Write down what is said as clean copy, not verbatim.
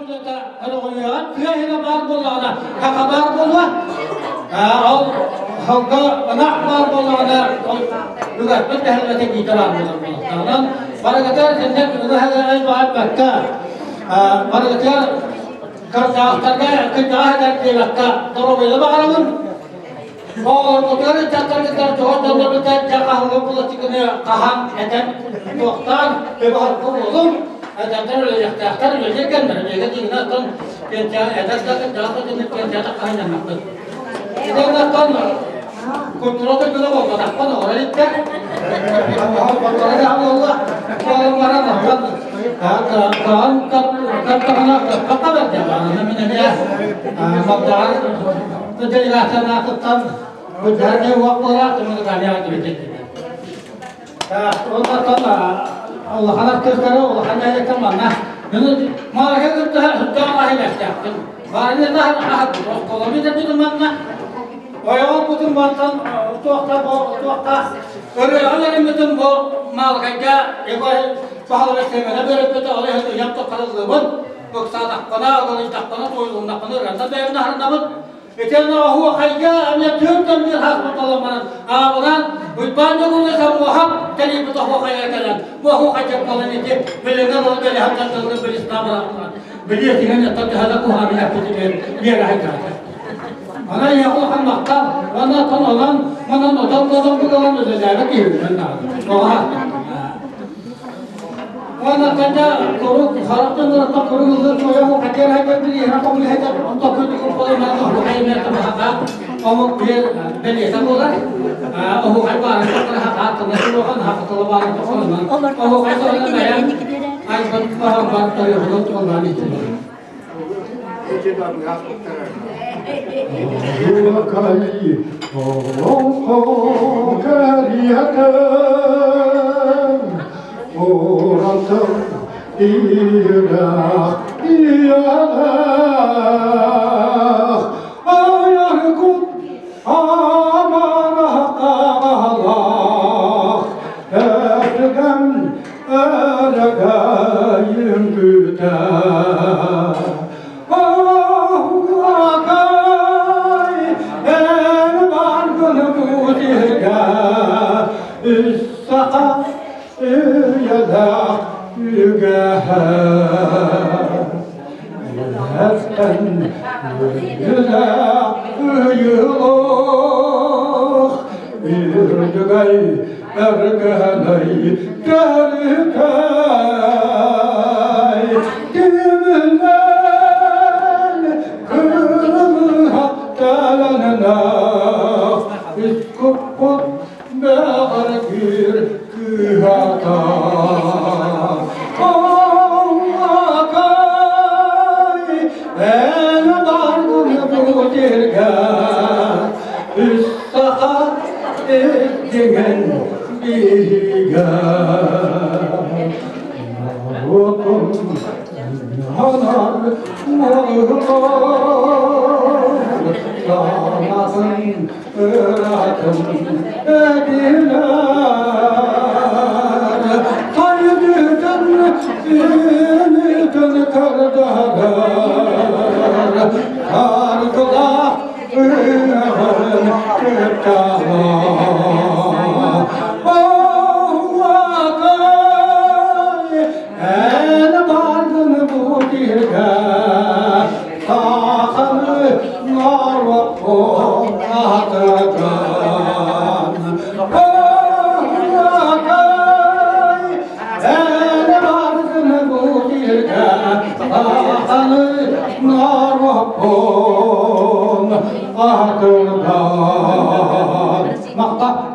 Öyle koyuyor. Fiyahine var bulana, kakabar bulma. Al, halka anak var bulana. Lügatmet de helvete giydiler bulana. Barakatlar senden ıhıhı ezbaat bakka. Barakatlar kırcağıhtarga, kırcağıhtar diye bakka. Doğru bağırın. Oğulları çakarlıklar çoğundan bir de çakahlı politikini kahan eden doktor ve bağırkı oğlum. Adamlar öyle yaktar, öyle gelmedi. Yine dinle kan, kendi adamlar da dinle kendi adam kaynamaktadır. İdealde kan kontrolde göre oldu. Kan oraya gitti. Allah, oğullara da kan kan kapta verdi. Namine ya. Mabdar Federasyon akıttan bu derneği vakıflara tümünü galiba gidecek. Ondan sonra Allah halat kızları, Allah haneye tamamına. Bunu mağaraya hüccam ahilet yaptım. Mağaraya da rahat kolami de dedim bana. Oyağı bütün vartan tuğakta örüyorlarım bütün bu mağaraya yapay pahalı beslemene böyle kötü alıyor yaptı karıldığımın. Yoksa dakikana, dakikana, doyduğun dakikana öğrendim. Benim harındamın. Etenna huwa hayya yatürden bir hak talaman. Ağadan uybanca bulursa muhab teli bu huwa hayya kalan. Bu huwa hayya kalan ite bilene ol beli hatta tıldı bir İslam'a. Biliyor ki ne tabii hada ku hamile yaptı bir hayya. Ana yaqul han maqta wana tan olan mana odamlardan bu kalan özellikle ki ben daha. Wana kanda koru haraptan da koru uzun koyu hacer hacer bir yana kabul hacer untuk kudu koyu mana bu hayya tamam. Ama bir ben esabolar. O hayva hak tanışıyorlar hak talaban falan. O hayva bayan ay ben paham var tayo hulot olan için. Vakayı o kariyatım Oratım İrak İyanak Ayarkut Amanah Allah Ergem Ergayım güter Üssaha yada yügeher Eften yüze yılık Bir dügay ergenay gerikay Kimden kırmı haktalanına İskuput Bağır bir kühata Allah kay En dargın bu dirge Üssahat ettiğin bilge Mağlukum hanar mağlukum Sanatın ıratın ediler Kaydırdan ünüdün kardalar Kargıla ünün küptahlar Allah kay en dargın bu dirge Sağını nar o atakan Allah kay en dargın bu dirge Sağını nar o atakan Makta